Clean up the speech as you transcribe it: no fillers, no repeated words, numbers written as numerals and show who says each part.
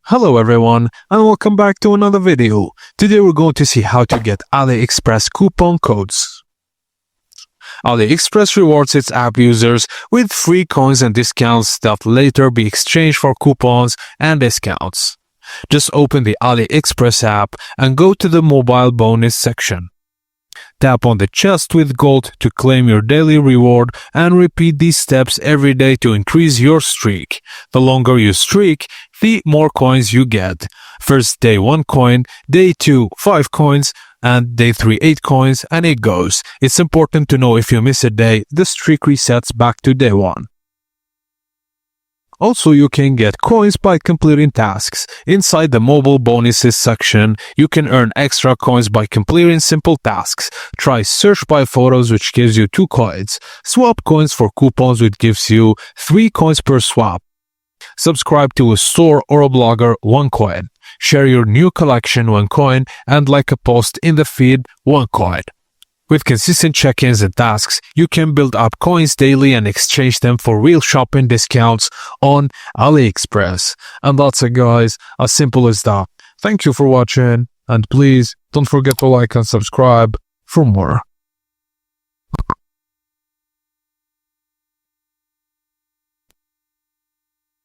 Speaker 1: Hello everyone and welcome back to another video. Today we're going to see how to get AliExpress coupon codes. AliExpress rewards its app users with free coins and discounts that later be exchanged for coupons and discounts. Just open the AliExpress app and go to the mobile bonus section. Tap on the chest with gold to claim your daily reward and repeat these steps every day to increase your streak. The longer you streak, the more coins you get. First day 1 coin, day 2 5 coins, and day 3 8 coins, and it goes. It's important to know if you miss a day, the streak resets back to day 1. Also, you can get coins by completing tasks. Inside the mobile bonuses section, you can earn extra coins by completing simple tasks. Try search by photos, which gives you 2 coins. Swap coins for coupons, which gives you 3 coins per swap. Subscribe to a store or a blogger, 1 coin. Share your new collection, 1 coin. And like a post in the feed, 1 coin. With consistent check-ins and tasks, you can build up coins daily and exchange them for real shopping discounts on AliExpress. And that's it, guys, as simple as that. Thank you for watching, and please don't forget to like and subscribe for more.